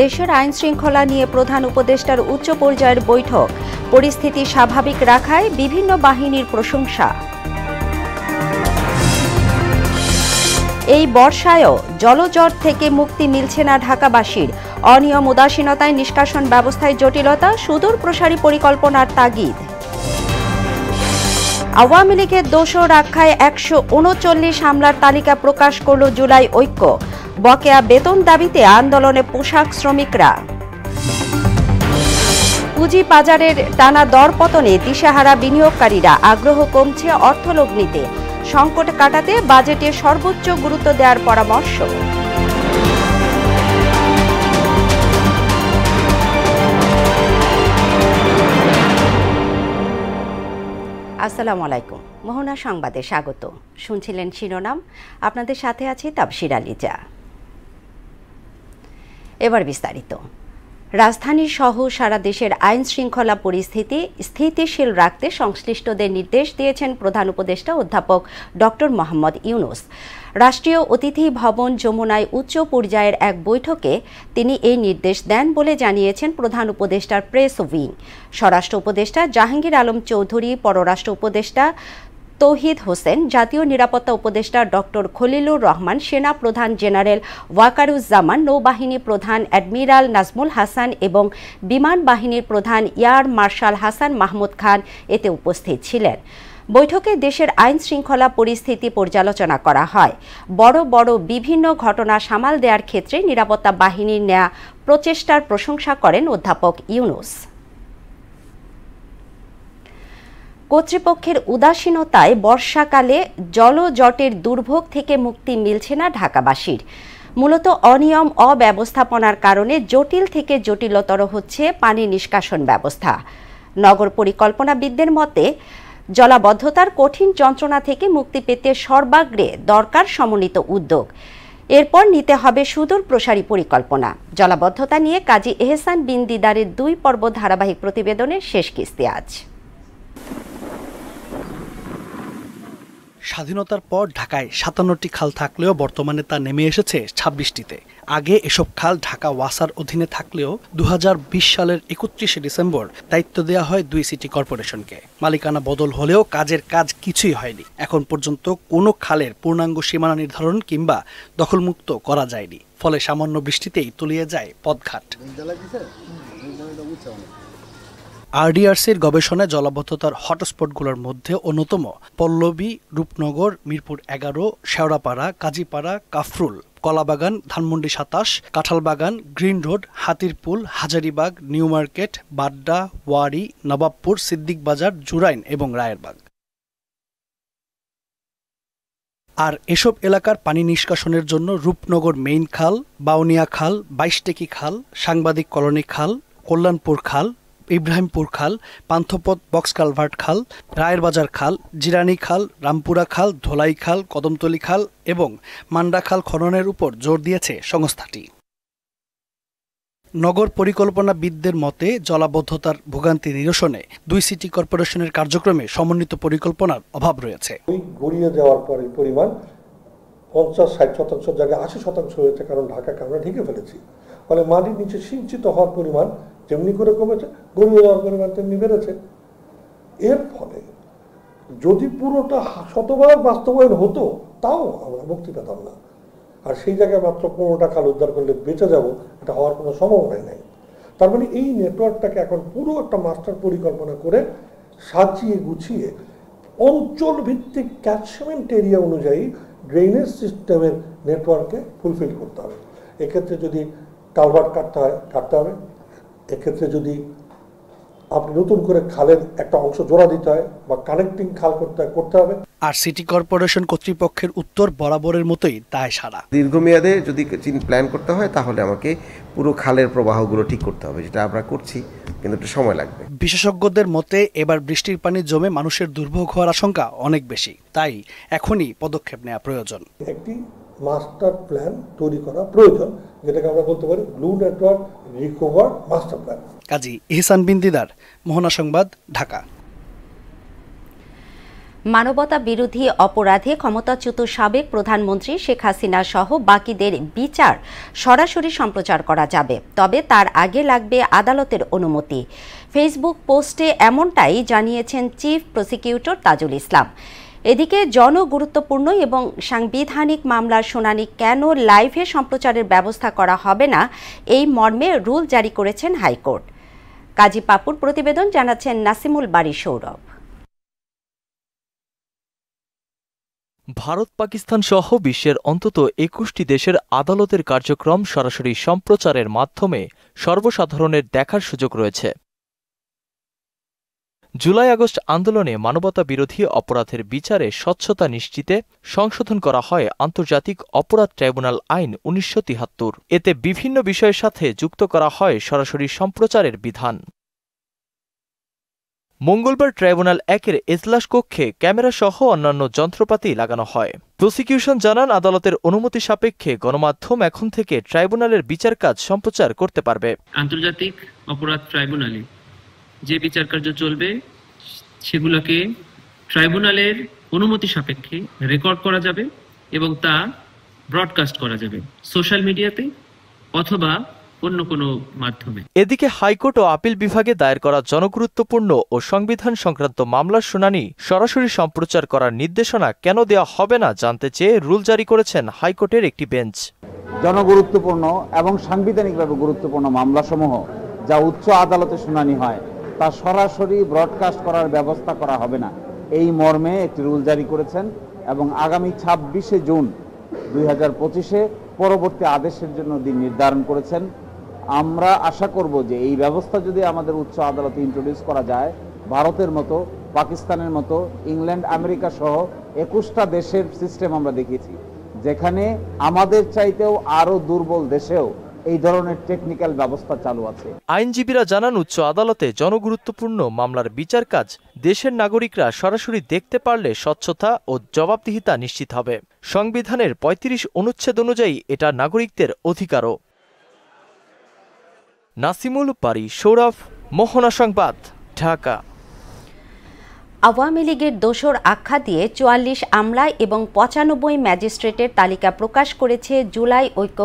দেশের আইন শৃঙ্খলা নিয়ে প্রধান উপদেষ্টার উচ্চ পর্যায়ের বৈঠক, পরিস্থিতি স্বাভাবিক রাখায় বিভিন্ন বাহিনীর প্রশংসা। এই বর্ষায়ও জলজট থেকে মুক্তি মিলছে না ঢাকাবাসীর। অনিয়ম উদাসীনতায় নিষ্কাশন ব্যবস্থায় জটিলতা, সুদূর প্রসারী পরিকল্পনার তাগিদ। আওয়ামী লীগের দোষর রক্ষায় 139 হামলার তালিকা প্রকাশ করল জুলাই ঐক্য। বকেয়া বেতন দাবিতে আন্দোলনে পোশাক শ্রমিকরা। পুঁজিবাজারের টানা দরপতনে দিশেহারা বিনিয়োগকারীরা, আগ্রহ কমছে অর্থলগ্নিতে। সংকট কাটাতে বাজেটে সর্বোচ্চ গুরুত্ব দেওয়ার পরামর্শ। আসসালামু আলাইকুম, মোহনা সংবাদে স্বাগত। শুনছিলেন শিরোনাম, আপনাদের সাথে আছি তাবশির আলিজা। এবার বিস্তারিত। রাজধানী সহ সারা দেশের আইন শৃঙ্খলা পরিস্থিতি স্থিতিশীল রাখতে সংশ্লিষ্টদের নির্দেশ দিয়েছেন প্রধান উপদেষ্টা অধ্যাপক ডক্টর মোহাম্মদ ইউনূস। রাষ্ট্রীয় অতিথি ভবন যমুনায় উচ্চ পর্যায়ের এক বৈঠকে তিনি এই নির্দেশ দেন বলে জানিয়েছেন প্রধান উপদেষ্টার প্রেস উইং। স্বরাষ্ট্র উপদেষ্টা জাহাঙ্গীর আলম চৌধুরী, পররাষ্ট্র উপদেষ্টা তৌহিদ হোসেন, জাতীয় নিরাপত্তা উপদেষ্টা ডক্টর খলিলুর রহমান, সেনা প্রধান জেনারেল ওয়াকারুজ্জামান, নৌবাহিনী প্রধান অ্যাডমিরাল নাজমুল হাসান এবং বিমান বাহিনীর প্রধান এয়ার মার্শাল হাসান মাহমুদ খান এতে উপস্থিত ছিলেন। বৈঠকে দেশের আইন শৃঙ্খলা পরিস্থিতি পর্যালোচনা করা হয়। বড় বড় বিভিন্ন ঘটনা সামাল দেওয়ার ক্ষেত্রে নিরাপত্তা বাহিনীর নেয়া প্রচেষ্টার প্রশংসা করেন অধ্যাপক ইউনূস। কর্তৃপক্ষের উদাসীনতায় বর্ষাকালে জলজটের দুর্ভোগ থেকে মুক্তি মিলছে না ঢাকাবাসীর। মূলত অনিয়ম অব্যবস্থাপনার কারণে জটিল থেকে জটিলতর হচ্ছে পানি নিষ্কাশন ব্যবস্থা। নগর পরিকল্পনাবিদদের মতে জলাবদ্ধতার কঠিন যন্ত্রণা থেকে মুক্তি পেতে সর্বাগ্রে দরকার সমন্বিত উদ্যোগ। এরপর নিতে হবে সুদূর প্রসারী পরিকল্পনা। জলাবদ্ধতা নিয়ে কাজী এহসান বিন দিদারের 2 পর্ব ধারাবাহিক প্রতিবেদনের শেষ কিস্তি আজ। স্বাধীনতার পর ঢাকায় 57টি খাল থাকলেও বর্তমানে তা নেমে এসেছে 26টিতে। আগে এসব খাল ঢাকা ওয়াসার অধীনে থাকলেও 2020 সালের 31শে ডিসেম্বর দায়িত্ব দেওয়া হয় 2 সিটি কর্পোরেশনকে। মালিকানা বদল হলেও কাজের কাজ কিছুই হয়নি। এখন পর্যন্ত কোনো খালের পূর্ণাঙ্গ সীমানা নির্ধারণ কিংবা দখলমুক্ত করা যায়নি। ফলে সামান্য বৃষ্টিতেই তলিয়ে যায় পথঘাট। আরডিআরসির গবেষণায় জলাবদ্ধতার হটস্পটগুলোর মধ্যে অন্যতম Pallabi, Rupnagar, Mirpur 11, Shewrapara, Kazipara, Kafrul, Kalabagan, Dhanmondi 27, Kathalbagan, green road, Hatirpool, Hazaribagh, new market, Badda, Wari, Nawabpur, Siddique Bazar, Jurain এবং রায়েরবাগ। আর এসব এলাকার পানি নিষ্কাশনের জন্য রূপনগর মেইন খাল, বাউনিয়া খাল, 22 টেকি খাল, সাংবাদিক কলোনি খাল, কল্যাণপুর খাল, ইব্রাহিমপুর খাল, পান্থপথ বক্স কালভার্ট খাল, রায়ের বাজার খাল, জিরানি খাল, রামপুরা খাল, ধোলাই খাল, কদমতলী খাল এবং মান্ডা খাল খননের উপর জোর দিয়েছে সংস্থাটি। নগর পরিকল্পনাবিদদের মতে জলাবদ্ধতার ভোগান্তি নিরসনে 2 সিটি কর্পোরেশনের কার্যক্রমে সমন্বিত পরিকল্পনার অভাব রয়েছে। গড়িয়ে যাওয়ার পরে পরিমাণ 50-60% জায়গায় 80% হয়েছে, কারণ ঢাকাকে আমরা ঢেকে ফেলেছি। ফলে মাটির নিচে সিঞ্চিত হওয়ার পরিমাণ যেমনি করে কমেছে, গড়িয়ে যাওয়ার পরিমাণ তেমনি বেড়েছে। এর ফলে যদি পুরোটা শতভাগ বাস্তবায়ন হতো তাও আমরা মুক্তি পেতাম না। আর সেই জায়গায় মাত্র 15টা খাল উদ্ধার করলে বেঁচে যাব, এটা হওয়ার কোনো সম্ভাবনাই নাই। তার মানে এই নেটওয়ার্কটাকে এখন পুরো একটা মাস্টার পরিকল্পনা করে সাজিয়ে গুছিয়ে অঞ্চল ভিত্তিক ক্যাচমেন্ট এরিয়া অনুযায়ী ড্রেনেজ সিস্টেমের নেটওয়ার্কে ফুলফিল করতে হবে। এক্ষেত্রে যদি কালভার্ট কাটতে হবে, এক্ষেত্রে যদি আপনি নতুন করে খালের একটা অংশ জোড়া দিতে হয় বা কানেক্টিং খাল করতে হবে। আর সিটি কর্পোরেশন কর্তৃপক্ষের উত্তর বরাবরের মতোই দায় সারা। দীর্ঘমেয়াদে যদি প্ল্যান করতে হয় তাহলে আমাকে পুরো খালের প্রবাহগুলো ঠিক করতে হবে, যেটা আমরা করছি, কিন্তু একটু সময় লাগবে। বিশেষজ্ঞদের মতে এবার বৃষ্টির পানি জমে মানুষের দুর্ভোগ হওয়ার আশঙ্কা অনেক বেশি, তাই এখনই পদক্ষেপ নেওয়া প্রয়োজন। একটি মাস্টার প্ল্যান তৈরি করা প্রয়োজন, যেটাকে আমরা বলতে পারি blue network recover master plan. Kazi Ehsan Bin Didar, Mohona সংবাদ, ঢাকা। মানবতা বিরোধী অপরাধে ক্ষমতাচ্যুত সাবেক প্রধানমন্ত্রী শেখ হাসিনা সহ বাকিদের বিচার সরাসরি সম্প্রচার করা যাবে, তবে তার আগে লাগবে আদালতের অনুমতি। ফেসবুক পোস্টে এমনটাই জানিয়েছেন চিফ প্রসিকিউটর তাজুল ইসলাম। এদিকে জনগুরুত্বপূর্ণ এবং সাংবিধানিক মামলার শুনানি কেন লাইভে সম্প্রচারের ব্যবস্থা করা হবে না, এই মর্মে রুল জারি করেছেন হাইকোর্ট। কাজী পাপুর প্রতিবেদন, জানাচ্ছেন নাসিমুল বারী সৌরভ। ভারত, পাকিস্তান সহ বিশ্বের অন্তত ২১টি দেশের আদালতের কার্যক্রম সরাসরি সম্প্রচারের মাধ্যমে সর্বসাধারণের দেখার সুযোগ রয়েছে। জুলাই-আগস্ট আন্দোলনে মানবতা বিরোধী অপরাধের বিচারে স্বচ্ছতা নিশ্চিতে সংশোধন করা হয় আন্তর্জাতিক অপরাধ ট্রাইব্যুনাল আইন ১৯৭৩। এতে বিভিন্ন বিষয়ের সাথে যুক্ত করা হয় সরাসরি সম্প্রচারের বিধান। মঙ্গলবার ট্রাইব্যুনাল ১-এর এজলাস কক্ষে ক্যামেরাসহ অন্যান্য যন্ত্রপাতি লাগানো হয়। প্রসিকিউশন জানান, আদালতের অনুমতি সাপেক্ষে গণমাধ্যম এখন থেকে ট্রাইব্যুনালের বিচার কাজ সম্প্রচার করতে পারবে। আন্তর্জাতিক অপরাধ ট্রাইব্যুনালে যে বিচার কার্য চলবে সেগুলোকে ট্রাইব্যুনালের অনুমতি সাপেক্ষে রেকর্ড করা যাবে এবং তা ব্রডকাস্ট করা যাবে সোশ্যাল মিডিয়াতে অথবা অন্য কোনো মাধ্যমে। এদিকে হাইকোর্ট ও আপিল বিভাগে দায়ের করা জনগুরুত্বপূর্ণ ও সংবিধান সংক্রান্ত মামলার শুনানি সরাসরি সম্প্রচার করার নির্দেশনা কেন দেওয়া হবে না জানতে চেয়ে রুল জারি করেছেন হাইকোর্টের একটি বেঞ্চ। জনগুরুত্বপূর্ণ এবং সাংবিধানিকভাবে গুরুত্বপূর্ণ মামলাসমূহ যা উচ্চ আদালতে শুনানি হয় তা সরাসরি ব্রডকাস্ট করার ব্যবস্থা করা হবে না, এই মর্মে একটি রুল জারি করেছেন এবং আগামী ২৬শে জুন ২০২৫-এ পরবর্তী আদেশের জন্য দিন নির্ধারণ করেছেন। আমরা আশা করব যে এই ব্যবস্থা যদি আমাদের উচ্চ আদালতে ইন্ট্রোডিউস করা যায়, ভারতের মতো, পাকিস্তানের মতো, ইংল্যান্ড, আমেরিকা সহ ২১টা দেশের সিস্টেম আমরা দেখিয়েছি, যেখানে আমাদের চাইতেও আরও দুর্বল দেশেও এই ধরনের টেকনিক্যাল ব্যবস্থা চালু আছে। আইনজীবীরা জানান, উচ্চ আদালতে জনগুরুত্বপূর্ণ মামলার বিচার কাজ দেশের নাগরিকরা সরাসরি দেখতে পারলে স্বচ্ছতা ও জবাবদিহিতা নিশ্চিত হবে। সংবিধানের ৩৫ অনুচ্ছেদ অনুযায়ী এটা নাগরিকদের অধিকারও। নাসিমুল বারী সৌরভ, মোহনা সংবাদ, ঢাকা। আওয়ামী লীগের দোসর আখ্যা দিয়ে ৪৪ আমলা এবং ৯৫ ম্যাজিস্ট্রেটের তালিকা প্রকাশ করেছে জুলাই ঐক্য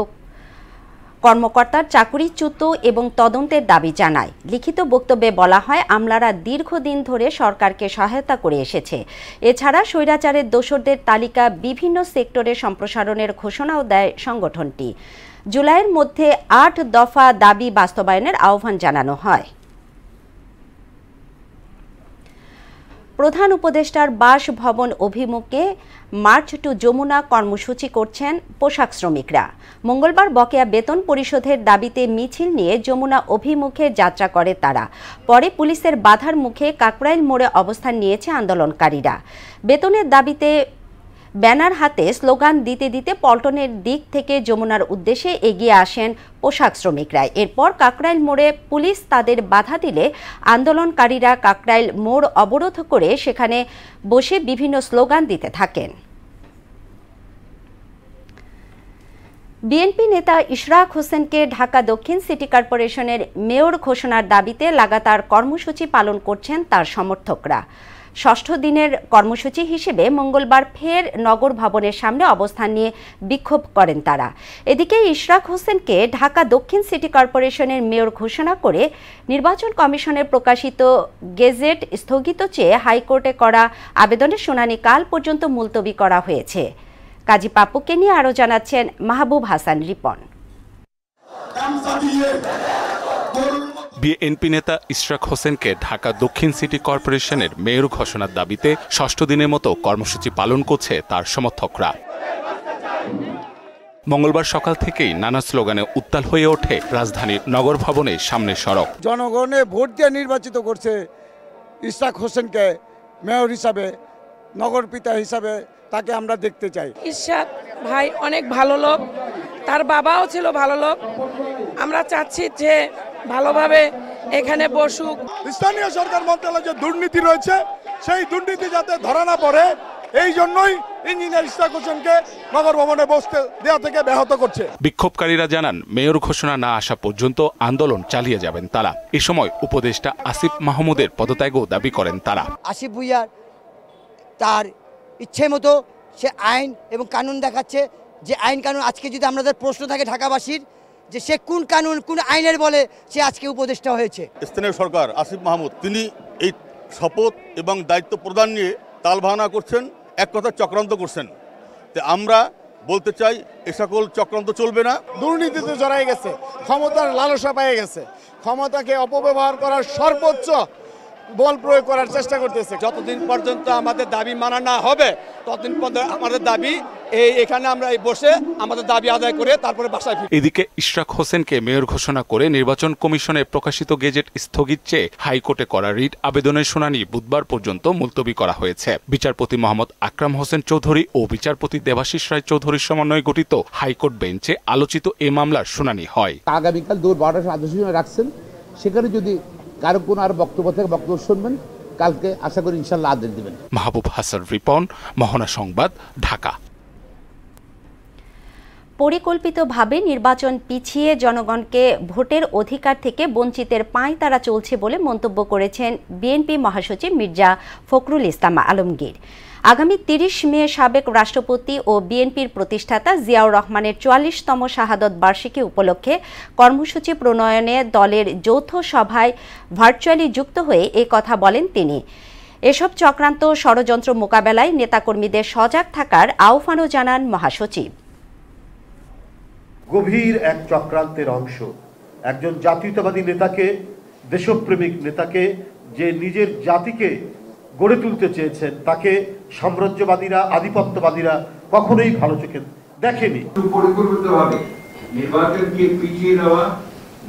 কর্মকর্তার চাকুরিচ্যুত এবং তদন্তের দাবি জানায়। লিখিত বক্তব্যে বলা হয়, আমলারা দীর্ঘদিন ধরে সরকারকে সহায়তা করে এসেছে। এছাড়া স্বৈরাচারের দোসরদের তালিকা বিভিন্ন সেক্টরে সম্প্রসারণের ঘোষণাও দেয় সংগঠনটি। জুলাইয়ের মধ্যে ৮ দফা দাবি বাস্তবায়নের আহ্বান জানানো হয়। প্রধান উপদেষ্টার বাসভবন অভিমুখে মার্চ টু যমুনা কর্মসূচি করছেন পোশাক শ্রমিকরা। মঙ্গলবার বকেয়া বেতন পরিশোধের দাবিতে মিছিল নিয়ে যমুনা অভিমুখে যাত্রা করে তারা। পরে পুলিশের বাধার মুখে কাকরাইল মোড়ে অবস্থান নিয়েছে আন্দোলনকারীরা। বেতনের দাবিতে ব্যানার হাতে স্লোগান দিতে দিতে পল্টনের দিক থেকে যমুনার উদ্দেশ্যে এগিয়ে আসেন পোশাক শ্রমিকরা। এরপর কাকরাইল মোড়ে পুলিশ তাদের বাধা দিলে আন্দোলনকারীরা কাকরাইল মোড় অবরোধ করে সেখানে বসে বিভিন্ন স্লোগান দিতে থাকেন। বিএনপি নেতা ইশরাক হোসেনকে ঢাকা দক্ষিণ সিটি কর্পোরেশনের মেয়র ঘোষণার দাবিতে লাগাতার কর্মসূচি পালন করছেন তার সমর্থকরা। ষষ্ঠ দিনের কর্মসূচি হিসেবে মঙ্গলবার ফের নগর ভবনের সামনে অবস্থান নিয়ে বিক্ষোভ করেন তারা। এদিকে ইশরাক হোসেনকে ঢাকা দক্ষিণ সিটি কর্পোরেশনের মেয়র ঘোষণা করে নির্বাচন কমিশনের প্রকাশিত গেজেট স্থগিত চেয়ে হাইকোর্টে করা আবেদনের শুনানি কাল পর্যন্ত মুলতবি করা হয়েছে। কাজী পাপুকে নিয়ে আরও জানাচ্ছেন মাহবুব হাসান রিপন। বিএনপি নেতা ইশরাক হোসেনকে ঢাকা দক্ষিণ সিটি কর্পোরেশনের মেয়র ঘোষণার দাবিতে ষষ্ঠ দিনের মতো কর্মসূচি পালন করছে তার সমর্থকরা। মঙ্গলবার সকাল থেকেই নানা স্লোগানে উত্তাল হয়ে ওঠে রাজধানীর নগর ভবনের সামনের সড়ক। জনগণে ভোট দিয়ে নির্বাচিত করছে ইশরাক হোসেনকে মেয়র হিসাবে, নগর পিতা হিসাবে তাকে আমরা দেখতে চাই। ইশরাক ভাই অনেক ভালো লোক, তার বাবাও ছিল ভালো লোক। আমরা চাচ্ছি যে ভালোভাবে এখানে বসুক। স্থানীয় সরকার মন্ত্রণালয়ে যে দুর্নীতি রয়েছে সেই দুর্নীতি যাতে ধরা না পড়ে, এই জন্যই ইঞ্জিনিয়ার ইশরাক হোসেনকে নগর ভবনে বসতে দেওয়া থেকে ব্যাহত করছে। বিক্ষোভকারীরা জানান, মেয়র ঘোষণা না আসা পর্যন্ত আন্দোলন চালিয়ে যাবেন তারা। এ সময় উপদেষ্টা আসিফ মাহমুদের পদত্যাগও দাবি করেন তারা। আসিফ ভুইয়ার তার ইচ্ছে মতো সে আইন এবং কানুন দেখাচ্ছে। যে আইন কানুন আজকে যদি আমাদের প্রশ্ন থাকে ঢাকাবাসীর যে সে কোন কানুন কোন আইনের বলে সে আজকে উপদেষ্টা হয়েছে। স্থানীয় সরকার আসিফ মাহমুদ তিনি এই শপথ এবং দায়িত্ব প্রদান নিয়ে তালবাহানা করছেন, এক কথা চক্রান্ত করছেন। তো আমরা বলতে চাই এ সকল চক্রান্ত চলবে না। দুর্নীতিতে জড়াই গেছে, ক্ষমতার লালসা পেয়ে গেছে, ক্ষমতাকে অপব্যবহার করার সর্বোচ্চ বল প্রয়োগ করার চেষ্টা করতেছে। যতদিন পর্যন্ত আমাদের দাবি মানা না হবে ততদিন পর্যন্ত আমাদের দাবি এখানে আমরা বসে আমাদের দাবি আদায় করে তারপরে বাসায় ফিরব। এদিকে ইশরাক হোসেনকে মেয়র ঘোষণা করে নির্বাচন কমিশনে প্রকাশিত গেজেট স্থগিত চেয়ে হাইকোর্টে করা রিট আবেদনের শুনানি বুধবার পর্যন্ত মুলতবি করা হয়েছে। বিচারপতি মোহাম্মদ আকরাম হোসেন চৌধুরী ও বিচারপতি দেবাশিস রায় চৌধুরীর সমন্বয়ে গঠিত হাইকোর্ট বেঞ্চে আলোচিত এ মামলার শুনানি হয়। আগামীকাল দুপুর 12টার আদেশ রাখছেন, সেখানে যদি কারো কোনো আর বক্তব্য থেকে বক্তব্য শুনবেন, কালকে আশা করি ইনশাল্লাহ আদেশ দেবেন। মাহবুব হাসান রিপন, মোহনা সংবাদ, ঢাকা। পরিকল্পিতভাবে নির্বাচন পিছিয়ে জনগণকে ভোটের অধিকার থেকে বঞ্চিতের পাঁয়তারা চলছে বলে মন্তব্য করেছেন বিএনপি মহাসচিব মির্জা ফখরুল ইসলাম আলমগীর। আগামী 30 মে সাবেক রাষ্ট্রপতি ও বিএনপির প্রতিষ্ঠাতা জিয়াউর রহমানের 44তম শাহাদত বার্ষিকী উপলক্ষে কর্মসূচি প্রণয়নে দলের যৌথ সভায় ভার্চুয়ালি যুক্ত হয়ে এই কথা বলেন তিনি। এসব চক্রান্ত ষড়যন্ত্র মোকাবেলায় নেতাকর্মীদের সজাগ থাকার আহ্বানও জানান মহাসচিব। গভীর এক চক্রান্তের অংশ একজন জাতীয়তাবাদী নেতাকে, দেশপ্রেমিক নেতাকে, যে নিজের জাতিকে গড়ে তুলতে চেয়েছেন, তাকে সাম্রাজ্যবাদীরা, আধিপত্যবাদীরা কখনোই ভালো চোখে দেখেনি। পরিকল্পিতভাবে নির্বাচনকে পিছিয়ে দেওয়া,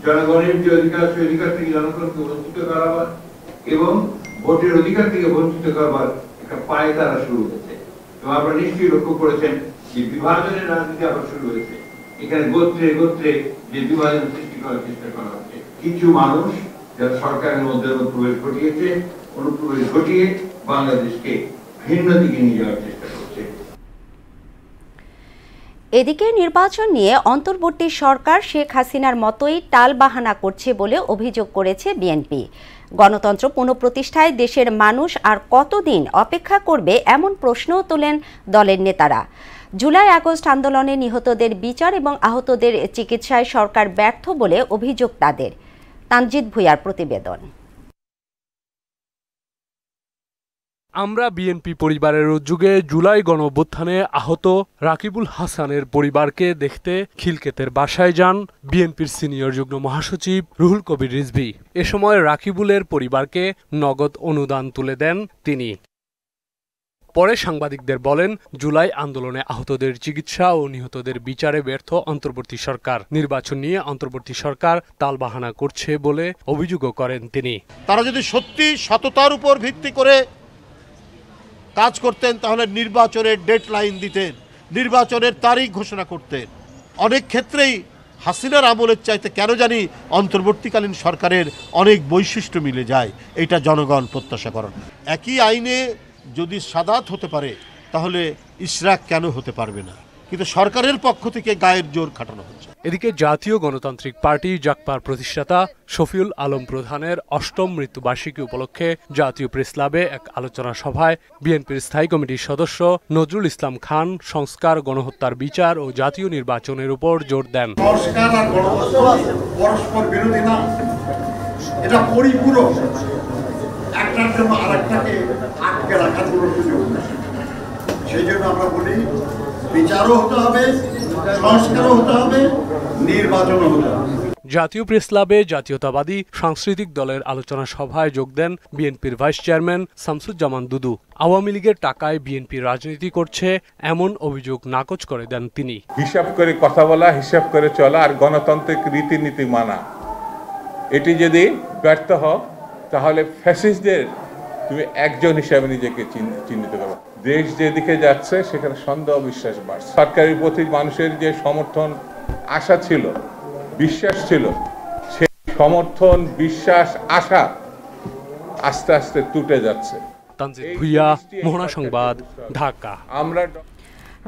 জনগণের যে অধিকার সেই অধিকার থেকে জনগণকে বঞ্চিত করা এবং ভোটের অধিকার থেকে বঞ্চিত করবার একটা পায়তারা শুরু হয়েছে। এবং আপনারা নিশ্চয়ই লক্ষ্য করেছেন যে বিভাজনের রাজনীতি আবার শুরু হয়েছে। এখানে গোত্রে গোত্রে যে বিভাজন সৃষ্টি করার চেষ্টা করা হচ্ছে। কিছু মানুষ যারা সরকারের মধ্যে অনুপ্রবেশ ঘটিয়েছে, অনুপ্রবেশ ঘটিয়ে বাংলাদেশকে ভিন্ন দিকে নিয়ে যাওয়ার চেষ্টা করছে। এদিকে নির্বাচন নিয়ে অন্তর্বর্তী সরকার শেখ হাসিনার মতোই টালবাহানা করছে বলে অভিযোগ করেছে বিএনপি। গণতন্ত্র পুনঃপ্রতিষ্ঠায় দেশের মানুষ আর কতদিন অপেক্ষা করবে এমন প্রশ্নও তোলেন দলের নেতারা। জুলাই আগস্ট আন্দোলনে নিহতদের বিচার এবং আহতদের চিকিৎসায় সরকার ব্যর্থ বলে অভিযোগ তাদের। তানজিদ ভুঁইয়ার প্রতিবেদন। আমরা বিএনপি পরিবারের উদ্যোগে জুলাই গণঅভ্যুত্থানে আহত রাকিবুল হাসানের পরিবারকে দেখতে খিলক্ষেতের বাসায় যান বিএনপির সিনিয়র যুগ্ম মহাসচিব রুহুল কবির রিজভী। এ সময় রাকিবুলের পরিবারকে নগদ অনুদান তুলে দেন তিনি। পরে সাংবাদিকদের বলেন, জুলাই আন্দোলনে আহতদের চিকিৎসা ও নিহতদের বিচারে ব্যর্থ অন্তর্বর্তী সরকার। নির্বাচন নিয়ে অন্তর্বর্তী সরকার টালবাহানা করছে বলে অভিযোগও করেন তিনি। তারা যদি সত্যি সততার উপর ভিত্তি করে কাজ করতেন তাহলে নির্বাচনের ডেডলাইন দিতেন, নির্বাচনের তারিখ ঘোষণা করতেন। অনেক ক্ষেত্রেই হাসিনার আমলের চাইতে কেন জানি অন্তর্বর্তীকালীন সরকারের অনেক বৈশিষ্ট্য মিলে যায়। এটা জনগণ প্রত্যাশা করেন। একই আইনে যদি সাদাত হতে পারে তাহলে ইশরাক কেন হতে পারবে না? কিন্তু সরকারের পক্ষ থেকে গায়ের জোর খাটানো হচ্ছে। এদিকে জাতীয় গণতান্ত্রিক পার্টি জাকপার প্রতিষ্ঠাতা শফিউল আলম প্রধানের 8ম মৃত্যুবার্ষিকী উপলক্ষে জাতীয় প্রেস ক্লাবে এক আলোচনা সভায় বিএনপির স্থায়ী কমিটির সদস্য নজরুল ইসলাম খান সংস্কার, গণহত্যার বিচার ও জাতীয় নির্বাচনের উপর জোর দেন। সংস্কার আর গণহত্যা পরস্পর বিরোধী না, এটা পরিপূরক। একটার জন্য আরেকটাকে আটকে রাখার কোনো সুযোগ নেই। সেই জন্য আমরা বলি বিচারও হতে হবে, সংস্কারও হতে হবে, নির্বাচনও হতে হবে। জাতীয় প্রেস ক্লাবে জাতীয়তাবাদী সাংস্কৃতিক দলের আলোচনা সভায় যোগ দেন বিএনপির ভাইস চেয়ারম্যান শামসুজ্জামান দুদু। আওয়ামী লীগের টাকায় বিএনপি রাজনীতি করছে এমন অভিযোগ নাকচ করে দেন তিনি। হিসাব করে কথা বলা, হিসাব করে চলা আর গণতান্ত্রিক রীতিনীতি মানা, এটি যদি ব্যর্থ হয় তাহলে ফ্যাসিস্টদের তুমি একজন হিসাবে নিজেকে চিহ্নিত করো। দেশ যেদিকে যাচ্ছে সেখানে সন্দেহ বিশ্বাস বাড়ছে। সরকারের প্রতি মানুষের যে সমর্থন, আশা ছিল, বিশ্বাস ছিল, সেই সমর্থন, বিশ্বাস, আশা আস্তে আস্তে টুটে যাচ্ছে। তানজিদ ভুঁইয়া, মোহনা সংবাদ, ঢাকা। আমরা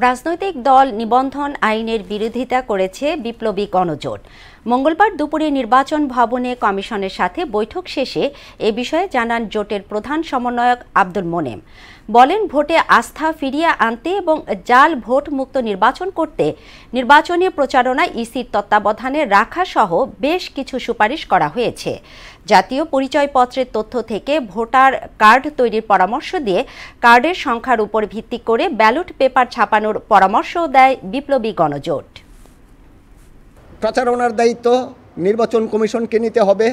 রাজনৈতিক দল নিবন্ধন আইনের বিরোধিতা করেছে বিপ্লবী গণজোট। মঙ্গলবার দুপুরে নির্বাচন ভবনে কমিশনের সাথে বৈঠক শেষে এ বিষয়ে জানান জোটের প্রধান সমন্বয়ক আব্দুল মোনেম। বলেন, ভোটে আস্থা ফিরিয়ে আনতে এবং জাল ভোট মুক্ত নির্বাচন করতে নির্বাচনী প্রচারণা ইসির তত্ত্বাবধানে রাখা সহ বেশ কিছু সুপারিশ করা হয়েছে। জাতীয় পরিচয়পত্রের তথ্য থেকে ভোটার কার্ড তৈরির পরামর্শ দিয়ে কার্ডের সংখ্যার উপর ভিত্তি করে ব্যালট পেপার ছাপানোর পরামর্শ দেয় বিপ্লবী গণজোট। প্রচারণার দায়িত্ব নির্বাচন কমিশনকে নিতে হবে।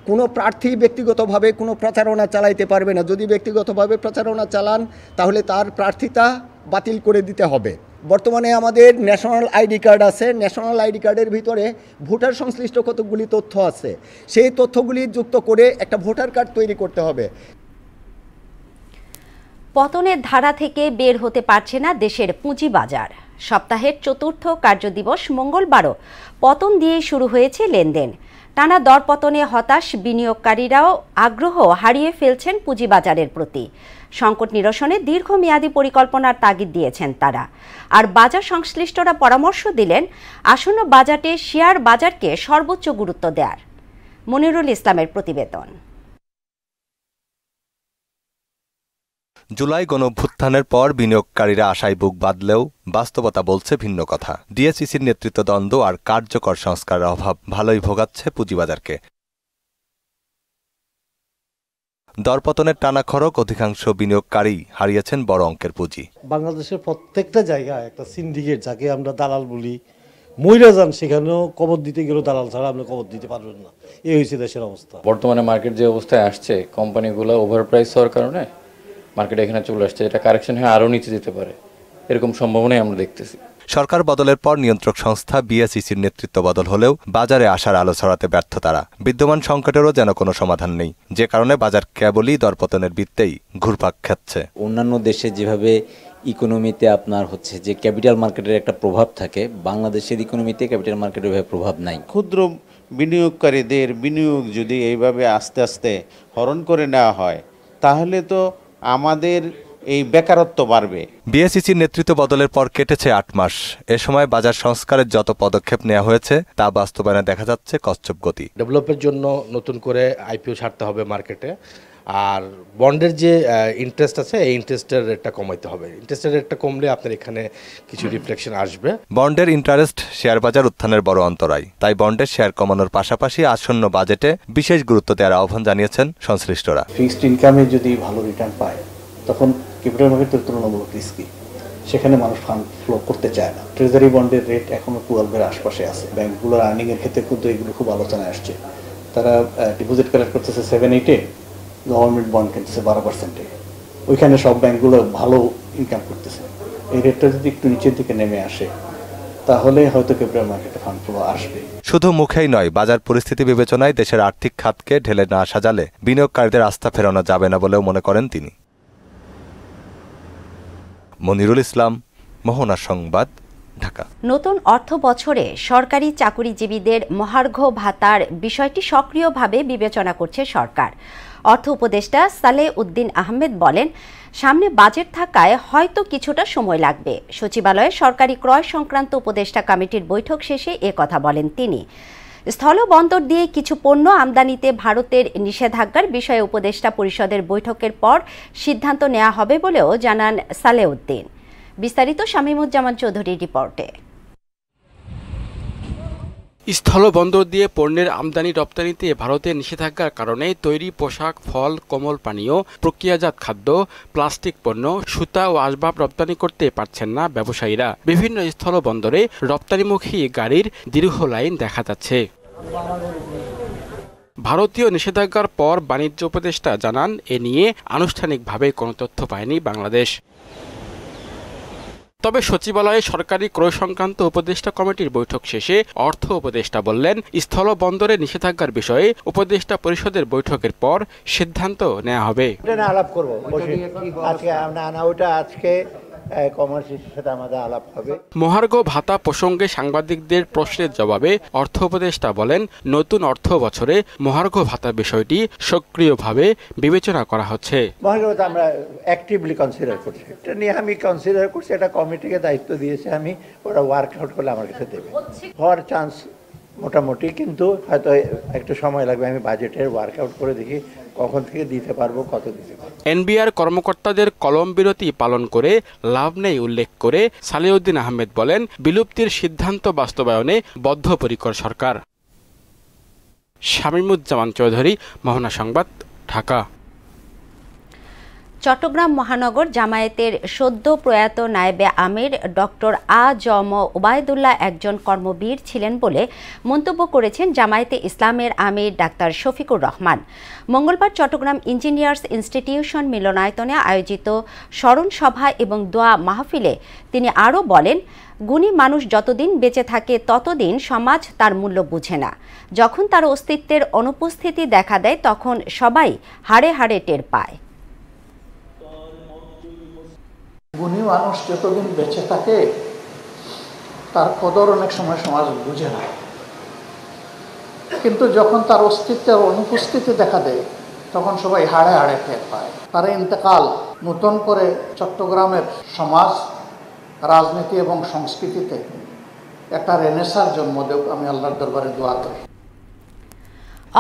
কোনো প্রার্থী ব্যক্তিগতভাবে কোনো প্রচারণা চালাইতে পারবে না। যদি ব্যক্তিগতভাবে প্রচারণা চালান তাহলে তার প্রার্থিতা বাতিল করে দিতে হবে। বর্তমানে আমাদের ন্যাশনাল আইডি কার্ড আছে। ন্যাশনাল আইডি কার্ডের ভিতরে ভোটার সংশ্লিষ্ট কতগুলি তথ্য আছে, সেই তথ্যগুলি যুক্ত করে একটা ভোটার কার্ড তৈরি করতে হবে। পতনের ধারা থেকে বের হতে পারছে না দেশের পুঁজিবাজার। সপ্তাহের চতুর্থ কার্যদিবস মঙ্গলবারও পতন দিয়ে শুরু হয়েছে লেনদেন। টানা দরপতনে হতাশ বিনিয়োগকারীরাও আগ্রহ হারিয়ে ফেলছেন পুঁজিবাজারের প্রতি। সংকট নিরসনে দীর্ঘমেয়াদী পরিকল্পনার তাগিদ দিয়েছেন তারা। আর বাজার সংশ্লিষ্টরা পরামর্শ দিলেন আসন্ন বাজেটে শেয়ার বাজারকে সর্বোচ্চ গুরুত্ব দেওয়ার। মনিরুল ইসলামের প্রতিবেদন। জুলাই গণঅভ্যুত্থানের পর বিনিয়োগকারীরা আশায় বুক বাঁধলেও বাস্তবতা বলছে ভিন্ন কথা। ডিএসইসির নেতৃত্ব দ্বন্দ্ব আর কার্যকর সংস্কারের অভাব ভালোই ভোগাচ্ছে পুঁজিবাজারকে। দরপতনের টানা খড়ক অধিকাংশ বিনিয়োগকারী হারিয়েছেন বড় অঙ্কের পুঁজি। বাংলাদেশের প্রত্যেকটা জায়গায় একটা সিন্ডিকেট, যাকে আমরা দালাল বলি, মইরা যান সেখানেও কবর দিতে গেলেও দালাল ছাড়া আপনি কবর দিতে পারবেন না। এই হয়েছে দেশের অবস্থা। বর্তমানে মার্কেট যে অবস্থায় আসছে, কোম্পানিগুলো ওভারপ্রাইস হওয়ার কারণে মার্কেট এখানে চলে আসছে। এটা কারেকশন হয়ে আরও নিচে যেতে পারে, এরকম সম্ভাবনাই আমরা দেখতেছি। সরকার বদলের পর নিয়ন্ত্রক সংস্থা বিএসইসির নেতৃত্ব বদল হলেও বাজারে আসার আলো ছড়াতে ব্যর্থ তারা। বিদ্যমান সংকটেরও যেন কোনো সমাধান নেই, যে কারণে বাজার কেবলই দরপতনের বৃত্তেই ঘুরপাক খাচ্ছে। অন্যান্য দেশে যেভাবে ইকোনমিতে আপনার হচ্ছে যে ক্যাপিটাল মার্কেটের একটা প্রভাব থাকে, বাংলাদেশের ইকোনমিতে ক্যাপিটাল মার্কেটের প্রভাব নাই। ক্ষুদ্র বিনিয়োগকারীদের বিনিয়োগ যদি এইভাবে আস্তে আস্তে হরণ করে নেওয়া হয়, তাহলে তো আমাদের এই বেকারত্ব বাড়বে। বিএসইসির নেতৃত্ব বদলের পর কেটেছে 8 মাস। এ সময় বাজার সংস্কারের যত পদক্ষেপ নেওয়া হয়েছে তা বাস্তবায়নে দেখা যাচ্ছে কচ্ছপ গতি। ডেভেলপের জন্য নতুন করে আইপিও ছাড়তে হবে মার্কেটে, আর বন্ডের যে ইন্টারেস্ট আছে এই ইন্টারেস্টের রেটটা কমাইতে হবে। ইন্টারেস্টের রেটটা কমলে আপনার এখানে কিছু রিফ্লেকশন আসবে। বন্ডের ইন্টারেস্ট শেয়ার বাজার উত্থানের বড় অন্তরায়। তাই বন্ডের শেয়ার কমানোর পাশাপাশি আসন্ন বাজেটে বিশেষ গুরুত্ব দেওয়ার আহ্বান জানিয়েছেন সংশ্লিষ্টরা। ফিক্সড ইনকামে যদি ভালো রিটার্ন পায় তখন ক্যাপিটাল মার্কেটের তুলনামূলক রিস্কি, সেখানে মানুষ ফান্ড ফ্লো করতে চায় না। ট্রেজারি বন্ডের রেট এখনো 12-এর আশপাশে আছে। ব্যাংকগুলোর আর্নিং এর ক্ষেত্রে কিন্তু এগুলো খুব আলোচনায় আসছে। তারা ডিপোজিট কালেক্ট করতেছে 7-8-এ, গভর্নমেন্ট বন্ড কিনতেছে 12%-এ। ওইখানে সব ব্যাংকগুলো ভালো ইনকাম করতেছে। এই রেটটা যদি একটু নিচের দিকে নেমে আসে তাহলে হয়তো ক্যাপিটাল মার্কেটে ফান্ড ফ্লো আসবে। শুধু মুখেই নয়, বাজার পরিস্থিতি বিবেচনায় দেশের আর্থিক খাতকে ঢেলে না সাজালে বিনিয়োগকারীদের আস্থা ফেরানো যাবে না বলেও মনে করেন তিনি। মনিরুল ইসলাম, মোহনা সংবাদ, ঢাকা। নতুন অর্থ বছরে সরকারি চাকুরিজীবীদের মহার্ঘ ভাতার বিষয়টি সক্রিয়ভাবে বিবেচনা করছে সরকার। অর্থ উপদেষ্টা সালেহ উদ্দিন আহমেদ বলেন, সামনে বাজেট থাকায় হয়তো কিছুটা সময় লাগবে। সচিবালয়ে সরকারি ক্রয় সংক্রান্ত উপদেষ্টা কমিটির বৈঠক শেষে এ কথা বলেন তিনি। স্থলবন্দর দিয়ে কিছু পণ্য আমদানিতে ভারতের নিষেধাজ্ঞার বিষয়ে উপদেষ্টা পরিষদের বৈঠকের পর সিদ্ধান্ত নেওয়া হবে বলেও জানান সালেহ উদ্দিন। বিস্তারিত শামীমুজ্জামান চৌধুরীর রিপোর্টে। স্থলবন্দর দিয়ে পণ্যের আমদানি রপ্তানিতে ভারতের নিষেধাজ্ঞার কারণে তৈরি পোশাক, ফল, কোমল পানীয়, প্রক্রিয়াজাত খাদ্য, প্লাস্টিক পণ্য, সুতা ও আসবাব রপ্তানি করতে পারছেন না ব্যবসায়ীরা। বিভিন্ন স্থলবন্দরে রপ্তানিমুখী গাড়ির দীর্ঘ লাইন দেখা যাচ্ছে। ভারতীয় নিষেধাজ্ঞার পর বাণিজ্য উপদেষ্টা জানান, এ নিয়ে আনুষ্ঠানিকভাবে কোনো তথ্য পায়নি বাংলাদেশ। তবে সচিবালয়ে সরকারি ক্রয় সংক্রান্ত উপদেষ্টা কমিটির বৈঠক শেষে অর্থ উপদেষ্টা বললেন, স্থলবন্দরে নিষেধাজ্ঞার বিষয়ে উপদেষ্টা পরিষদের বৈঠকের পর সিদ্ধান্ত নেওয়া হবে। আলাপ করব আজকে কমার্সের সাথে আমাদের আলাপ হবে। মহার্ঘ ভাতা প্রসঙ্গে সাংবাদিকদের প্রশ্নের জবাবে অর্থ উপদেষ্টা বলেন, নতুন অর্থ বছরে মহার্ঘ ভাতা বিষয়টি সক্রিয়ভাবে বিবেচনা করা হচ্ছে। মহার্ঘ ভাতা আমরা অ্যাক্টিভলি কনসিডার করছি। এটা নিয়ে আমি কনসিডার করছি, এটা কমিটিকে দায়িত্ব দিয়েছে, আমি ওরা ওয়ার্কআউট করলে আমার কাছে দেবে। হওয়ার চান্স মোটামুটি, কিন্তু হয়তো একটু সময় লাগবে। আমি বাজেটের ওয়ার্কআউট করে দেখি কখন থেকে দিতে পারবো, কত দিতে পারবো। এনবিআর কর্মকর্তাদের কলম বিরতি পালন করে লাভ নেই উল্লেখ করে সালেউদ্দিন আহমেদ বলেন, বিলুপ্তির সিদ্ধান্ত বাস্তবায়নে বদ্ধপরিকর সরকার। শামীমুজ্জামান চৌধুরী, মোহনা সংবাদ, ঢাকা। চট্টগ্রাম মহানগর জামায়াতের সদ্য প্রয়াত নায়েবে আমির ডক্টর আ.জ.ম ওবায়দুল্লাহ একজন কর্মবীর ছিলেন বলে মন্তব্য করেছেন জামায়াতে ইসলামের আমির ডাক্তার শফিকুর রহমান। মঙ্গলবার চট্টগ্রাম ইঞ্জিনিয়ার্স ইনস্টিটিউশন মিলনায়তনে আয়োজিত স্মরণ সভা এবং দোয়া মাহফিলে তিনি আরও বলেন, গুণী মানুষ যতদিন বেঁচে থাকে ততদিন সমাজ তার মূল্য বুঝে না। যখন তার অস্তিত্বের অনুপস্থিতি দেখা দেয় তখন সবাই হাড়ে হাড়ে টের পায়। গুণী মানুষ যতদিন বেঁচে থাকে তার কদর অনেক সময় সমাজ বুঝে না, কিন্তু যখন তার অস্তিত্বের অনুপস্থিতি দেখা দেয় তখন সবাই হাড়ে হাড়ে টের পায়। তার ইন্তেকাল নতুন করে চট্টগ্রামের সমাজ, রাজনীতি এবং সংস্কৃতিতে একটা রেনেসার জন্ম দেব, আমি আল্লাহর দরবারে দোয়া করি।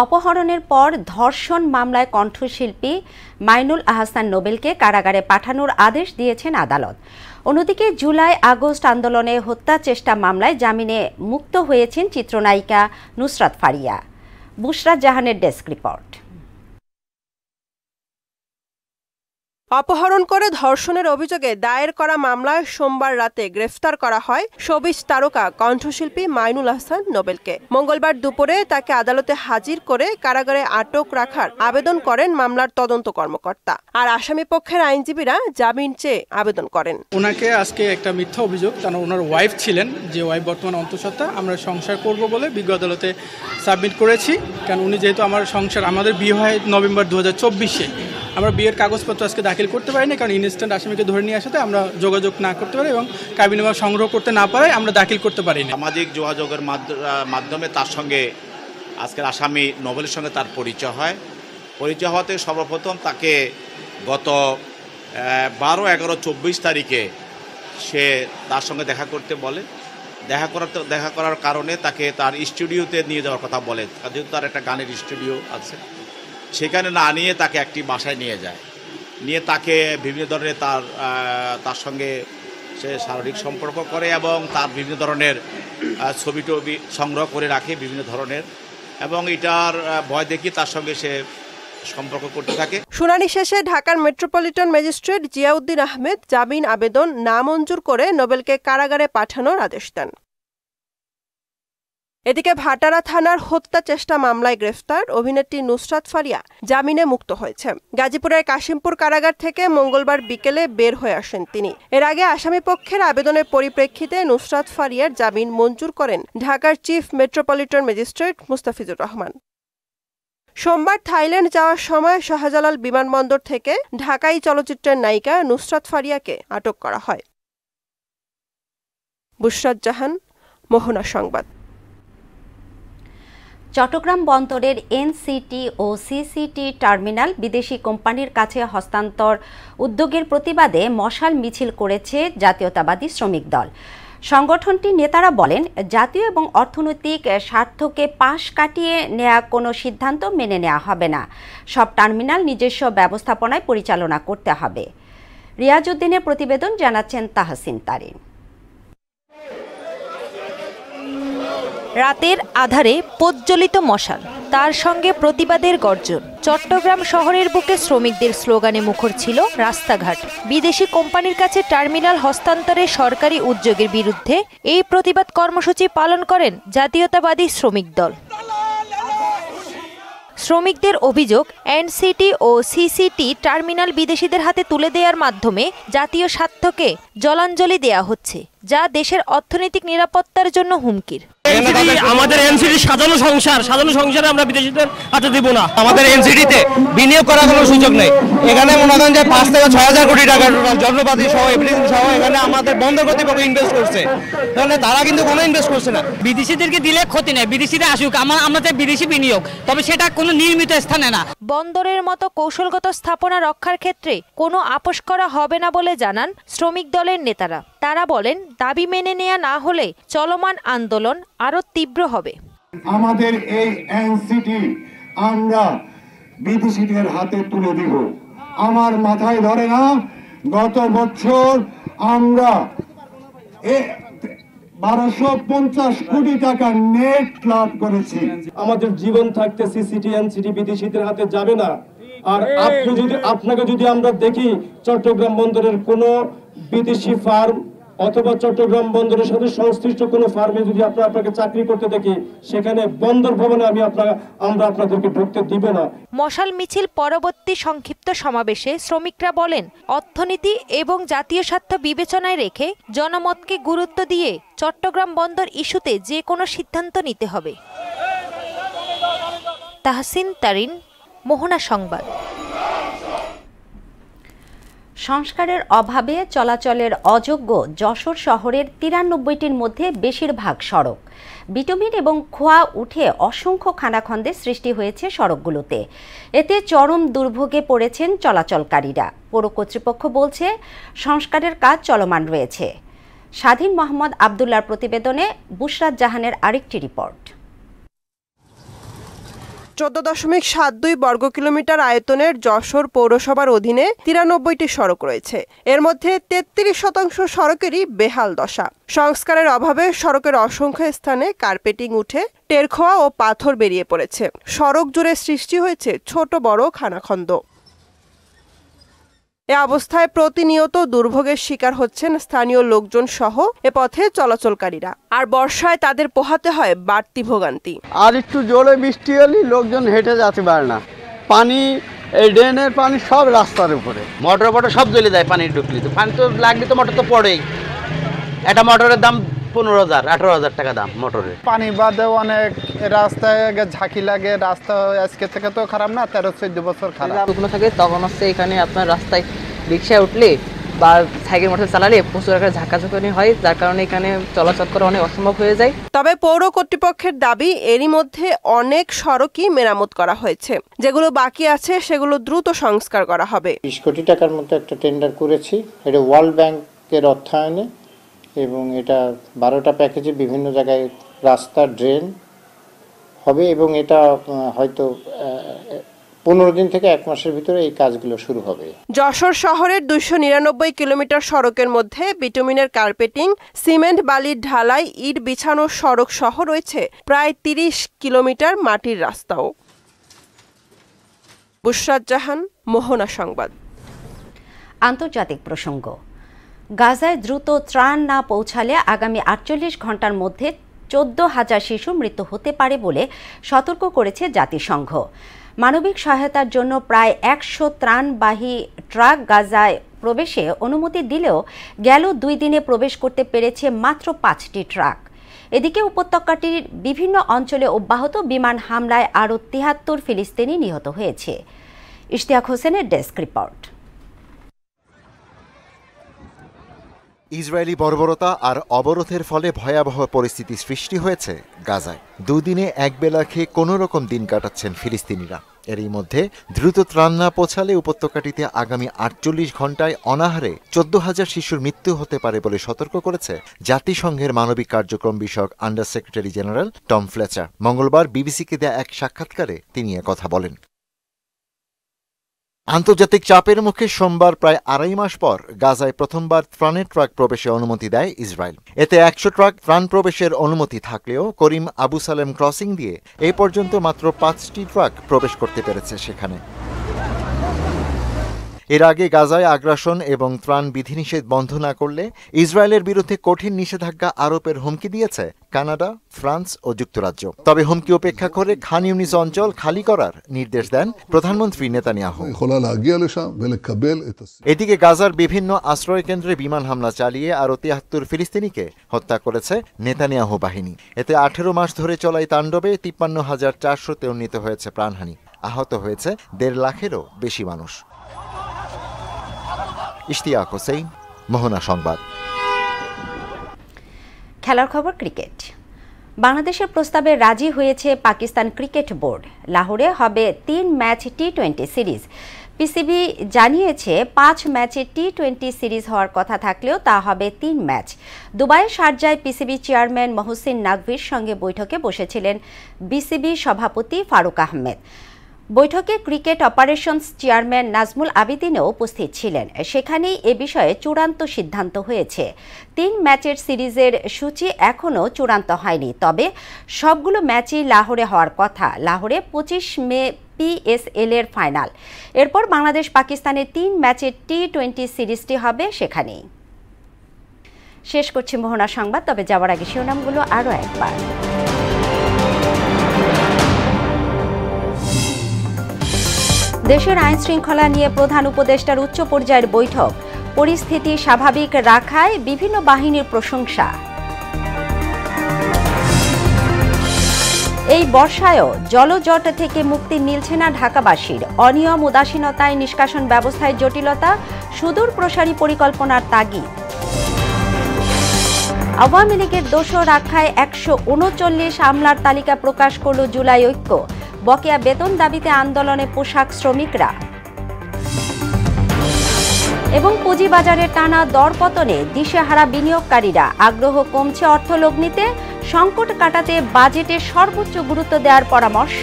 অপহরণের পর ধর্ষণ মামলায় কণ্ঠশিল্পী মাইনুল আহসান নোবেলকে কারাগারে পাঠানোর আদেশ দিয়েছেন আদালত। অন্যদিকে জুলাই আগস্ট আন্দোলনে হত্যা চেষ্টা মামলায় জামিনে মুক্ত হয়েছেন চিত্রনায়িকা নুসরাত ফারিয়া। বুশরা জাহানের ডেস্ক রিপোর্ট। অপহরণ করে ধর্ষণের অভিযোগে দায়ের করা মামলায় সোমবার রাতে গ্রেফতার করা হয় শোবিজ তারকা কণ্ঠশিল্পী মাইনুল আহসান নোবেলকে। মঙ্গলবার দুপুরে তাকে আদালতে হাজির করে কারাগারে আটক রাখার আবেদন করেন মামলার তদন্ত কর্মকর্তা। আর আসামি পক্ষের আইনজীবীরা জামিন চেয়ে আবেদন করেন। ওনাকে আজকে একটা মিথ্যা অভিযোগ, কারণ ওনার ওয়াইফ ছিলেন, যে ওয়াইফ বর্তমানে অন্তঃসত্ত্বা, আমরা সংসার করব বলে বিজ্ঞ আদালতে সাবমিট করেছি। কারণ উনি যেহেতু আমাদের বিয়ে হয় নভেম্বর 2024-এ, আমরা বিয়ের কাগজপত্র আজকে দাখিল করতে পারিনি, কারণ ইনস্ট্যান্ট আসামিকে ধরে নিয়ে আসাতে আমরা যোগাযোগ না করতে পারি এবং কাবিননামা সংগ্রহ করতে না পারায় আমরা দাখিল করতে পারিনি। সামাজিক যোগাযোগের মাধ্যমে তার সঙ্গে আজকের আসামি নোবেলের সঙ্গে তার পরিচয় হয়। পরিচয় হওয়াতে সর্বপ্রথম তাকে গত 12-11-24 তারিখে সে তার সঙ্গে দেখা করতে বলে। দেখা করার কারণে তাকে তার স্টুডিওতে নিয়ে যাওয়ার কথা বলে, যেহেতু তার একটা গানের স্টুডিও আছে। সেখানে না নিয়ে তাকে একটি বাসায় নিয়ে যায়, নিয়ে তাকে বিভিন্ন ধরনের তার সঙ্গে সে শারীরিক সম্পর্ক করে এবং তার বিভিন্ন ধরনের ছবি টবি সংগ্রহ করে রাখে বিভিন্ন ধরনের, এবং এটার ভয় দেখিয়ে তার সঙ্গে সে সম্পর্ক করতে থাকে। শুনানি শেষে ঢাকার মেট্রোপলিটন ম্যাজিস্ট্রেট জিয়াউদ্দিন আহমেদ জামিন আবেদন নামঞ্জুর করে নোবেলকে কারাগারে পাঠানোর আদেশ দেন। এদিকে ভাটারা থানার হত্যা চেষ্টা মামলায় গ্রেফতার অভিনেত্রী নুসরাত ফারিয়া জামিনে মুক্ত হয়েছে। গাজীপুরের কাশিমপুর কারাগার থেকে মঙ্গলবার বিকেলে বের হয়ে আসেন তিনি। এর আগে আসামি পক্ষের আবেদনের পরিপ্রেক্ষিতে নুসরাত ফারিয়ার জামিন মঞ্জুর করেন ঢাকার chief metropolitan magistrate Mustafizur Rahman. সোমবার থাইল্যান্ড যাওয়ার সময় শাহজালাল বিমানবন্দর থেকে ঢাকাই চলচ্চিত্রের নায়িকা নুসরাত ফারিয়াকে আটক করা হয়। বুশরাত জাহান, মোহনা সংবাদ। চট্টগ্রাম বন্দরের এনসিটি ও সিসিটি টার্মিনাল বিদেশি কোম্পানির কাছে হস্তান্তর উদ্যোগের প্রতিবাদে মশাল মিছিল করেছে জাতীয়তাবাদী শ্রমিক দল। সংগঠনটির নেতারা বলেন, জাতীয় এবং অর্থনৈতিক স্বার্থকে পাশ কাটিয়ে নেওয়া কোনো সিদ্ধান্ত মেনে নেওয়া হবে না। সব টার্মিনাল নিজস্ব ব্যবস্থাপনায় পরিচালনা করতে হবে। রিয়াজউদ্দিনের প্রতিবেদন, জানাচ্ছেন তাহসিন তারিন। রাতের আধারে প্রজ্বলিত মশাল, তার সঙ্গে প্রতিবাদের গর্জন। চট্টগ্রাম শহরের বুকে শ্রমিকদের স্লোগানে মুখর ছিল রাস্তাঘাট। বিদেশি কোম্পানির কাছে টার্মিনাল হস্তান্তরে সরকারি উদ্যোগের বিরুদ্ধে এই প্রতিবাদ কর্মসূচি পালন করেন জাতীয়তাবাদী শ্রমিক দল। শ্রমিকদের অভিযোগ, এনসিটি ও সিসিটি টার্মিনাল বিদেশিদের হাতে তুলে দেওয়ার মাধ্যমে জাতীয় স্বার্থকে জলাঞ্জলি দেয়া হচ্ছে, যা দেশের অর্থনৈতিক নিরাপত্তার জন্য হুমকির। আমাদের এনসিটি সাজানো সংসারে আমরা বিদেশিদের হাতে দিব না। আমাদের এনসিটিতে বিনিয়োগ করার কোনো সুযোগ নেই। এখানে মনে করেন যে 5 থেকে 6,000 কোটি টাকার যন্ত্রপাতি সহ এভরিথিং সহ এখানে আমাদের বন্দর কর্তৃপক্ষ ইনভেস্ট করছে, তাহলে তারা কিন্তু কোনো ইনভেস্ট করছে না। বিদেশিদেরকে দিলে ক্ষতি নেই, বিদেশিরা আসুক, আমাদের বিদেশি বিনিয়োগ, তবে সেটা কোনো নির্মিত স্থানে না। বন্দরের মতো কৌশলগত স্থাপনা রক্ষার ক্ষেত্রে কোনো আপোষ করা হবে না বলে জানান শ্রমিক দলের নেতারা। তারা বলেন, দাবি মেনে নেওয়া না হলে চলমান আন্দোলন আরও তীব্র হবে। আমাদের এই এনসিটি আমরা বিদেশিদের হাতে তুলে দিব। আমার মাথায় ধরে না, গত বছর আমরা 1250 কোটি টাকা নেট লাভ করেছি। আমাদের জীবন থাকতে সিসিটি এনসিটি বিদেশিদের হাতে যাবে না। আর আপনাকে যদি আমরা দেখি চট্টগ্রাম বন্দরের কোনো বিদেশি ফার্ম অথবা চট্টগ্রাম বন্দরের সাথে সংশ্লিষ্ট কোনো ফার্মে যদি আপনাকে চাকরি করতে দেখি, সেখানে বন্দর ভবনে আমরা আপনাদেরকে ঢুকতে দিব না। মশাল মিছিল পরবর্তী সংক্ষিপ্ত সমাবেশে শ্রমিকরা বলেন, অর্থনীতি এবং জাতীয় স্বার্থ বিবেচনায় রেখে জনমতকে গুরুত্ব দিয়ে চট্টগ্রাম বন্দর ইস্যুতে যে কোনো সিদ্ধান্ত নিতে হবে। তাহসিন তারিন, মোহনা সংবাদ। সংস্কারের অভাবে চলাচলের অযোগ্য যশোর শহরের 93টির মধ্যে বেশিরভাগ সড়ক বিটুমিন এবং খোয়া উঠে অসংখ্য খানাখন্দের সৃষ্টি হয়েছে সড়কগুলোতে। এতে চরম দুর্ভোগে পড়েছেন চলাচলকারীরা। পৌর কর্তৃপক্ষ বলছে সংস্কারের কাজ চলমান রয়েছে। স্বাধীন মোহাম্মদ আবদুল্লাহর প্রতিবেদনে বুশরাত জাহানের আরেকটি রিপোর্ট। 14.72 বর্গ কিলোমিটার আয়তনের যশোর পৌরসভার অধীনে 93টি সড়ক রয়েছে। এর মধ্যে 33% সড়কেরই বেহাল দশা। সংস্কারের অভাবে সড়কের অসংখ্য স্থানে কার্পেটিং উঠে টেরখোয়া ও পাথর বেরিয়ে পড়েছে। সড়ক জুড়ে সৃষ্টি হয়েছে ছোট বড় খানাখন্দ। এ অবস্থায় প্রতিনিয়ত দুর্ভোগের শিকার হচ্ছেন স্থানীয় লোকজন সহ এ পথে চলাচলকারীরা। আর বর্ষায় তাদের পোহাতে হয় বাড়তি ভোগান্তি। আর একটু জোরে বৃষ্টি হলে লোকজন হেঁটে যেতে পারে না। পানি, এই ড্রেনের পানি সব রাস্তার উপরে। মোটর সব জ্বলে যায় পানি ঢুকলে। তো পানি তো লাগলে তো মোটর তো পড়েই। একটা মোটরের দাম 15,000-18,000 টাকা দাম মোটরের। পানি বাদে অনেক রাস্তায় ঝাঁকি লাগে। রাস্তা আজকে থেকে তো খারাপ না, 13-14 বছর খারাপ। শুকনো থাকে তখন হচ্ছে এখানে আপনার রাস্তায় রিক্সায় উঠলে বা সাইকেল মোটর চালালে প্রচুর একটা ঝাঁকাঝাঁকানি হয়, যার কারণে এখানে চলাচল করা অনেক অসম্ভব হয়ে যায়। তবে পৌর কর্তৃপক্ষের দাবি, এরই মধ্যে অনেক সড়কই মেরামত করা হয়েছে। যেগুলো বাকি আছে সেগুলো দ্রুত সংস্কার করা হবে। 20 কোটি টাকার মতো একটা টেন্ডার করেছি, এটা ওয়ার্ল্ড ব্যাংকের অর্থায়নে, এবং এটা 12টা প্যাকেজে বিভিন্ন জায়গায় রাস্তা, ড্রেন হবে, এবং এটা হয়তো 15 দিন থেকে 1 মাসের ভিতরে এই কাজগুলো শুরু হবে। যশোর শহরের 299 কিলোমিটার সড়কের মধ্যে বিটুমিনের কার্পেটিং, সিমেন্ট বালির ঢালাই, ইট বিছানো সড়ক সহ রয়েছে প্রায় 30 কিলোমিটার মাটির রাস্তাও। বুশরাত জাহান, মোহনা সংবাদ। আন্তর্জাতিক প্রসঙ্গ। গাজায় দ্রুত ত্রাণ না পৌঁছালে আগামী 48 ঘন্টার মধ্যে 14,000 শিশুর মৃত্যু হতে পারে বলে সতর্ক করেছে জাতিসংঘ। মানবিক সহায়তার জন্য প্রায় 100 ত্রাণবাহী ট্রাক গাজায় প্রবেশে অনুমতি দিলেও গেল 2 দিনে প্রবেশ করতে পেরেছে মাত্র 5টি ট্রাক। এদিকে উপত্যকাটির বিভিন্ন অঞ্চলে অব্যাহত বিমান হামলায় আরও 73 ফিলিস্তিনি নিহত হয়েছে। ইশতিয়াক হোসেনের ডেস্ক রিপোর্ট। ইসরায়েলি বর্বরতা আর অবরোধের ফলে ভয়াবহ পরিস্থিতি সৃষ্টি হয়েছে গাজায়। 2 দিনে একবেলা খেয়ে কোনো রকম দিন কাটাচ্ছেন ফিলিস্তিনিরা। এরই মধ্যে দ্রুত ত্রাণ না পৌঁছালে উপত্যকাটিতে আগামী 48 ঘন্টায় অনাহারে 14,000 শিশুর মৃত্যু হতে পারে বলে সতর্ক করেছে জাতিসংঘের মানবিক কার্যক্রম বিষয়ক under secretary general Tom Fletcher. মঙ্গলবার বিবিসিকে দেয়া এক সাক্ষাৎকারে তিনি কথা বলেন। আন্তর্জাতিক চাপের মুখে সোমবার প্রায় 2.5 মাস পর গাজায় প্রথমবার ত্রাণের ট্রাক প্রবেশে অনুমতি দেয় ইসরায়েল। এতে 100 ট্রাক ত্রাণ প্রবেশের অনুমতি থাকলেও করিম আবু সালেম ক্রসিং দিয়ে এ পর্যন্ত মাত্র 5টি ট্রাক প্রবেশ করতে পেরেছে সেখানে। এর আগে গাজায় আগ্রাসন এবং ত্রাণ বিধিনিষেধ বন্ধ না করলে ইসরায়েলের বিরুদ্ধে কঠিন নিষেধাজ্ঞা আরোপের হুমকি দিয়েছে কানাডা, ফ্রান্স ও যুক্তরাজ্য। তবে হুমকি উপেক্ষা করে খান ইউনিস অঞ্চল খালি করার নির্দেশ দেন প্রধানমন্ত্রী নেতানিয়াহু। এদিকে গাজার বিভিন্ন আশ্রয় কেন্দ্রে বিমান হামলা চালিয়ে আরও 73 ফিলিস্তিনিকে হত্যা করেছে নেতানিয়াহু বাহিনী। এতে 18 মাস ধরে চলাই তাণ্ডবে 53,453 হয়েছে প্রাণহানি, আহত হয়েছে 1.5 লাখেরও বেশি মানুষ। ইশতিয়াক হোসেন, মোহনা সংবাদ। খেলার খবর। ক্রিকেট। বাংলাদেশের প্রস্তাবে রাজি হয়েছে পাকিস্তান ক্রিকেট বোর্ড। লাহোরে হবে 3 ম্যাচ টি-20 সিরিজ। পিসিবি জানিয়েছে 5 ম্যাচে টি-20 সিরিজ হওয়ার কথা থাকলেও তা হবে 3 ম্যাচ। দুবাইয়ের শারজায় পিসিবি চেয়ারম্যান মহসিন নাকভির সঙ্গে বৈঠকে বসেছিলেন বিসিবি সভাপতি ফারুক আহমেদ। বৈঠকে ক্রিকেট অপারেশনস চেয়ারম্যান নাজমুল আবিদিনও উপস্থিত ছিলেন। সেখানেই এ বিষয়ে চূড়ান্ত সিদ্ধান্ত হয়েছে। 3 ম্যাচের সিরিজের সূচি এখনও চূড়ান্ত হয়নি, তবে সবগুলো ম্যাচই লাহোরে হওয়ার কথা। লাহোরে 25 মে PSL এর ফাইনাল। এরপর বাংলাদেশ পাকিস্তানের 3 ম্যাচের টি-20 সিরিজটি হবে সেখানেই। শেষ করছি মোহনা সংবাদ, তবে যাওয়ার আগে শিরোনামগুলো আরও একবার। দেশের আইন শৃঙ্খলা নিয়ে প্রধান উপদেষ্টার উচ্চ পর্যায়ের বৈঠক। পরিস্থিতি স্বাভাবিক রাখায় বিভিন্ন বাহিনীর প্রশংসা। এই বর্ষায়ও জলজট থেকে মুক্তি মিলছে না ঢাকাবাসীর। অনিয়ম উদাসীনতায় নিষ্কাশন ব্যবস্থায় জটিলতা, সুদূর প্রসারী পরিকল্পনার তাগিদ। আওয়ামী লীগের দোষর রক্ষায় 139 আমলার তালিকা প্রকাশ করল জুলাই ঐক্য। বকেয়া বেতন দাবিতে আন্দোলনে পোশাক শ্রমিকরা। এবং পুঁজিবাজারের টানা দরপতনে দিশেহারা বিনিয়োগকারীরা। আগ্রহ কমছে অর্থলগ্নিতে, সংকট কাটাতে বাজেটে সর্বোচ্চ গুরুত্ব দেওয়ার পরামর্শ।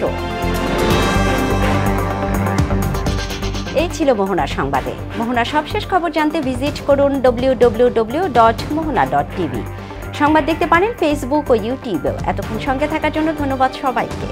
এই ছিল মোহনা সংবাদে। মোহনা সবশেষ খবর জানতে ভিজিট করুন www.mohona.tv। সংবাদ দেখতে পারেন ফেসবুক ও ইউটিউবেও। এতক্ষণ সঙ্গে থাকার জন্য ধন্যবাদ সবাইকে।